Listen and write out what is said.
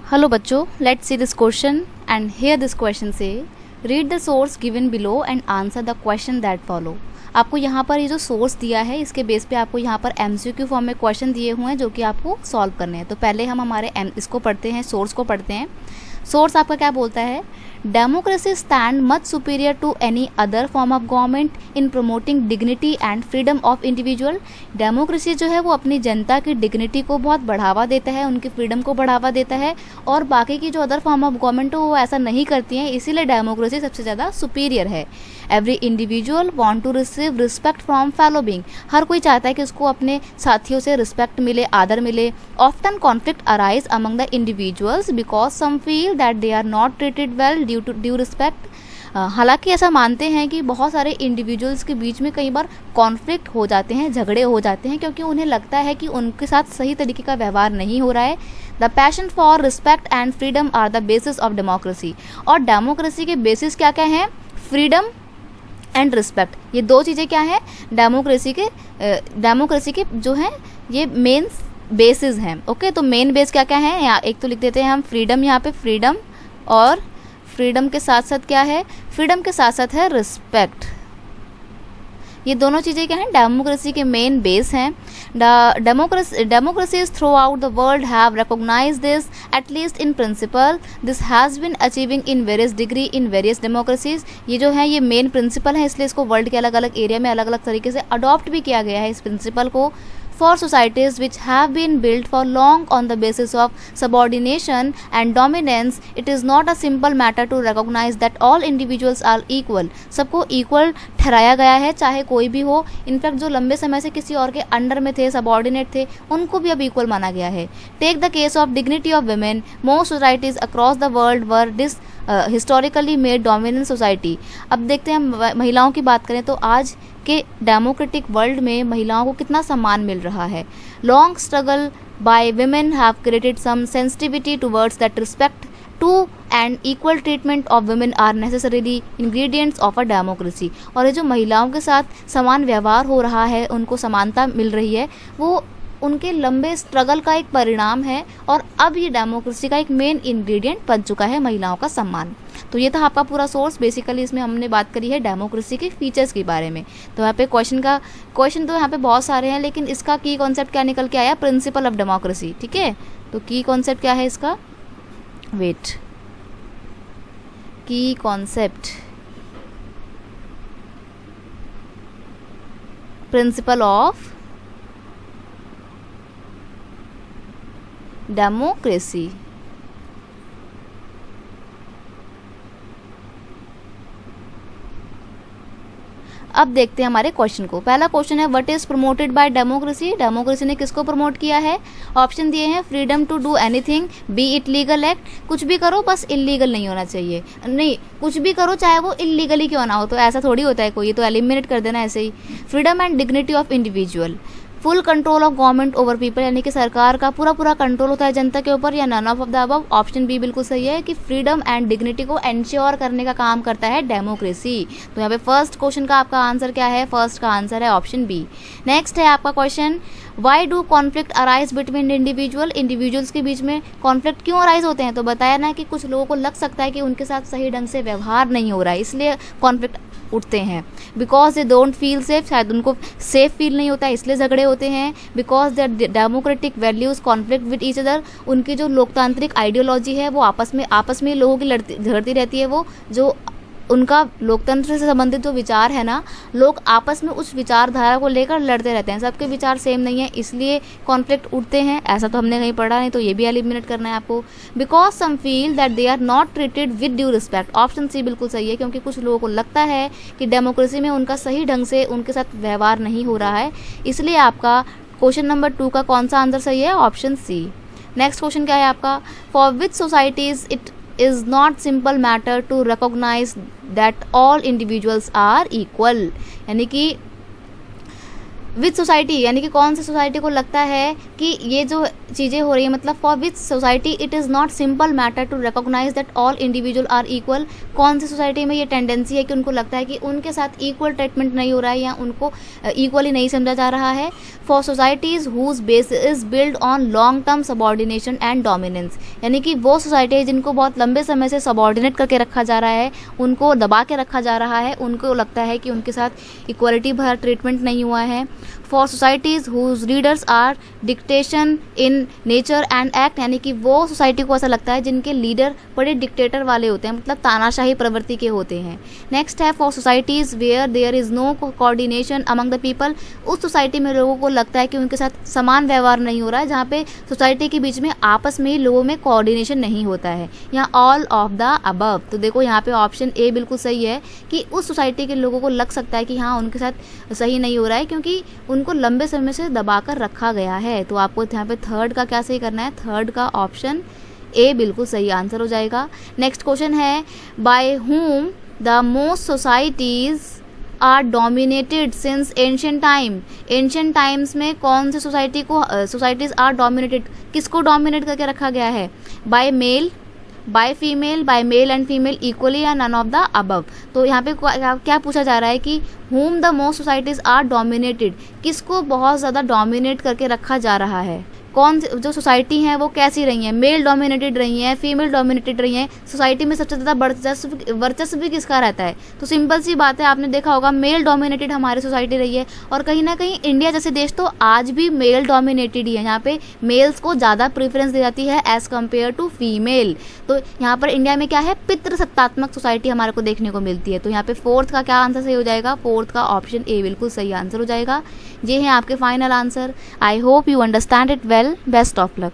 Hello बच्चों, let's see this question and here this question से read the source given below and answer the question that follow. आपको यहाँ पर ये जो सोर्स दिया है इसके बेस पे आपको यहाँ पर एमसीक्यू फॉर्म में क्वेश्चन दिए हुए हैं जो कि आपको सॉल्व करने हैं। तो पहले हम हमारे इसको पढ़ते हैं, सोर्स को पढ़ते हैं। सोर्स आपका क्या बोलता है? Democracy stand much superior to any other form of government in promoting dignity and freedom of individual. Democracy जो है वो अपनी जनता की डिग्निटी को बहुत बढ़ावा देता है, उनकी फ्रीडम को बढ़ावा देता है, और बाकी की जो अदर फॉर्म ऑफ गवर्नमेंट हो वो ऐसा नहीं करती हैं, इसीलिए डेमोक्रेसी सबसे ज़्यादा सुपीरियर है। Every individual want to receive respect from fellow being. हर कोई चाहता है कि उसको अपने साथियों से रिस्पेक्ट मिले, आदर मिले। Often conflict arise among the individuals because some feel that they are not treated well due to due respect. हालांकि ऐसा मानते हैं कि बहुत सारे इंडिविजुअल्स के बीच में कई बार कॉन्फ्लिक्ट हो जाते हैं, झगड़े हो जाते हैं, क्योंकि उन्हें लगता है कि उनके साथ सही तरीके का व्यवहार नहीं हो रहा है। The passion for respect and freedom are the basis of democracy. और डेमोक्रेसी के बेसिस क्या क्या हैं? Freedom and respect. ये दो चीज़ें क्या हैं? डेमोक्रेसी के जो हैं ये मेन बेसिस हैं। ओके, तो मेन बेस क्या क्या है? यहाँ एक तो लिख देते हैं हम फ्रीडम, यहाँ पे फ्रीडम, और फ्रीडम के साथ साथ क्या है? फ्रीडम के साथ साथ है रिस्पेक्ट। ये दोनों चीज़ें क्या हैं? डेमोक्रेसी के मेन बेस हैं। Democracies throughout the world have recognized this, at least in principle. This has been achieving in various degree in various democracies. ये जो है ये मेन प्रिंसिपल है, इसलिए इसको वर्ल्ड के अलग अलग एरिया में अलग अलग तरीके से अडॉप्ट भी किया गया है इस प्रिंसिपल को। For societies which have been built for long on the basis of subordination and dominance, it is not a simple matter to recognize that all individuals are equal. सबको equal ठहराया गया है, चाहे कोई भी हो। इनफैक्ट जो लंबे समय से किसी और के अंडर में थे, सबॉर्डिनेट थे, उनको भी अब इक्वल माना गया है। Take the case of dignity of women. Most societies across the world were historically made dominant society. अब देखते हैं हम महिलाओं की बात करें तो आज के डेमोक्रेटिक वर्ल्ड में महिलाओं को कितना सम्मान मिल रहा है। Long struggle by women have created some sensitivity towards that respect to and equal treatment of women are necessarily ingredients of a democracy. और ये जो महिलाओं के साथ समान व्यवहार हो रहा है, उनको समानता मिल रही है, वो उनके लंबे स्ट्रगल का एक परिणाम है, और अब ये डेमोक्रेसी का एक मेन इंग्रेडिएंट बन चुका है, महिलाओं का सम्मान। तो ये था आपका पूरा सोर्स। बेसिकली इसमें हमने बात करी है डेमोक्रेसी के फीचर्स के बारे में। तो यहाँ पे क्वेश्चन तो यहाँ पे बहुत सारे हैं, लेकिन इसका की कॉन्सेप्ट क्या निकल के आया? Principle of democracy. ठीक है, तो की कॉन्सेप्ट क्या है इसका? वेट, की कॉन्सेप्ट प्रिंसिपल ऑफ डेमोक्रेसी। अब देखते हैं हमारे क्वेश्चन को। पहला क्वेश्चन है what is promoted by democracy. Democracy ने किसको प्रमोट किया है? ऑप्शन दिए हैं freedom to do anything be it legal act. कुछ भी करो, बस इलीगल नहीं होना चाहिए। नहीं, कुछ भी करो चाहे वो इलीगली क्यों ना हो, तो ऐसा थोड़ी होता है कोई, ये तो एलिमिनेट कर देना ऐसे ही। Freedom and dignity of individual. Full control of government over people, यानी कि सरकार का पूरा कंट्रोल होता है जनता के ऊपर, या none of the above. Option B बिल्कुल सही है कि फ्रीडम एंड डिग्निटी को एंश्योर करने का काम करता है डेमोक्रेसी। तो यहाँ पे फर्स्ट क्वेश्चन का आपका आंसर क्या है? फर्स्ट का आंसर है ऑप्शन बी। नेक्स्ट है आपका question, why do conflict arise between individuals के बीच में कॉन्फ्लिक्ट क्यों अराइज होते हैं? तो बताया ना कि कुछ लोगों को लग सकता है कि उनके साथ सही ढंग से व्यवहार नहीं हो रहा है, इसलिए कॉन्फ्लिक्ट उठते हैं। Because they don't feel safe, शायद उनको सेफ फील नहीं होता है, इसलिए झगड़े होते हैं। Because their democratic values conflict with each other, उनकी जो लोकतांत्रिक आइडियोलॉजी है वो आपस में लोगों की झगड़ती रहती है। वो जो उनका लोकतंत्र से संबंधित जो विचार है ना, लोग आपस में उस विचारधारा को लेकर लड़ते रहते हैं, सबके विचार सेम नहीं है, इसलिए कॉन्फ्लिक्ट उठते हैं। ऐसा तो हमने कहीं पढ़ा नहीं, तो ये भी एलिमिनेट करना है आपको। Because some feel that they are not treated with due respect. Option C बिल्कुल सही है, क्योंकि कुछ लोगों को लगता है कि डेमोक्रेसी में उनका सही ढंग से उनके साथ व्यवहार नहीं हो रहा है, इसलिए आपका क्वेश्चन नंबर 2 का कौन सा आंसर सही है? Option C. नेक्स्ट क्वेश्चन क्या है आपका? For which societies it is not simple matter to recognize that all individuals are equal। यानी कि विच सोसाइटी यानी कि कौन सी सोसाइटी को लगता है कि ये जो चीज़ें हो रही है, मतलब for which society it is not simple matter to recognise that all individual are equal. कौन सी सोसाइटी में ये टेंडेंसी है कि उनको लगता है कि उनके साथ इक्वल ट्रीटमेंट नहीं हो रहा है या उनको इक्वली नहीं समझा जा रहा है। For societies whose base is build on long term subordination and dominance, यानी कि वो सोसाइटी है जिनको बहुत लंबे समय से सबॉर्डिनेट करके रखा जा रहा है, उनको दबा के रखा जा रहा है, उनको लगता है कि उनके साथ इक्वलिटी भरा ट्रीटमेंट नहीं हुआ है। For societies whose readers are dictation in nature and act, यानी कि वो सोसाइटी को ऐसा लगता है जिनके लीडर बड़े डिक्टेटर वाले होते हैं, मतलब तानाशाही प्रवृत्ति के होते हैं। नेक्स्ट है for societies where there is no coordination among the people, उस सोसाइटी में लोगों को लगता है कि उनके साथ समान व्यवहार नहीं हो रहा है, जहाँ पे सोसाइटी के बीच में आपस में ही लोगों में कोऑर्डिनेशन नहीं होता है। यहाँ ऑल ऑफ द अबव, तो देखो यहाँ पे ऑप्शन ए बिल्कुल सही है कि उस सोसाइटी के लोगों को लग सकता है कि हाँ उनके साथ सही नहीं हो रहा है क्योंकि उनको लंबे समय से दबाकर रखा गया है। तो आपको यहाँ पे थर्ड का क्या सही करना है, थर्ड का ऑप्शन ए बिल्कुल सही आंसर हो जाएगा। नेक्स्ट क्वेश्चन है by whom the most societies are dominated since ancient time, ancient times में कौन सी सोसाइटीज़ आर डोमिनेटेड, किसको डोमिनेट करके रखा गया है, by male, by female, by male and female equally या नन ऑफ द अबव। तो यहाँ पे क्या पूछा जा रहा है कि whom the most societies are dominated, किसको बहुत ज़्यादा डोमिनेट करके रखा जा रहा है, कौन जो सोसाइटी हैं वो कैसी रही हैं, मेल डोमिनेटेड रही हैं, फीमेल डोमिनेटेड रही हैं, सोसाइटी में सबसे ज़्यादा वर्चस्व भी किसका रहता है। तो सिंपल सी बात है, आपने देखा होगा मेल डोमिनेटेड हमारी सोसाइटी रही है और कहीं ना कहीं इंडिया जैसे देश तो आज भी मेल डोमिनेटेड ही है, यहाँ पे मेल्स को ज़्यादा प्रेफरेंस दी जाती है एज़ कम्पेयर टू फीमेल। तो यहाँ पर इंडिया में क्या है, पितृसत्तात्मक सोसाइटी हमारे को देखने को मिलती है। तो यहाँ पे फोर्थ का क्या आंसर सही हो जाएगा, फोर्थ का ऑप्शन ए बिल्कुल सही आंसर हो जाएगा। ये है आपके final answer. I hope you understand it well. Best of luck.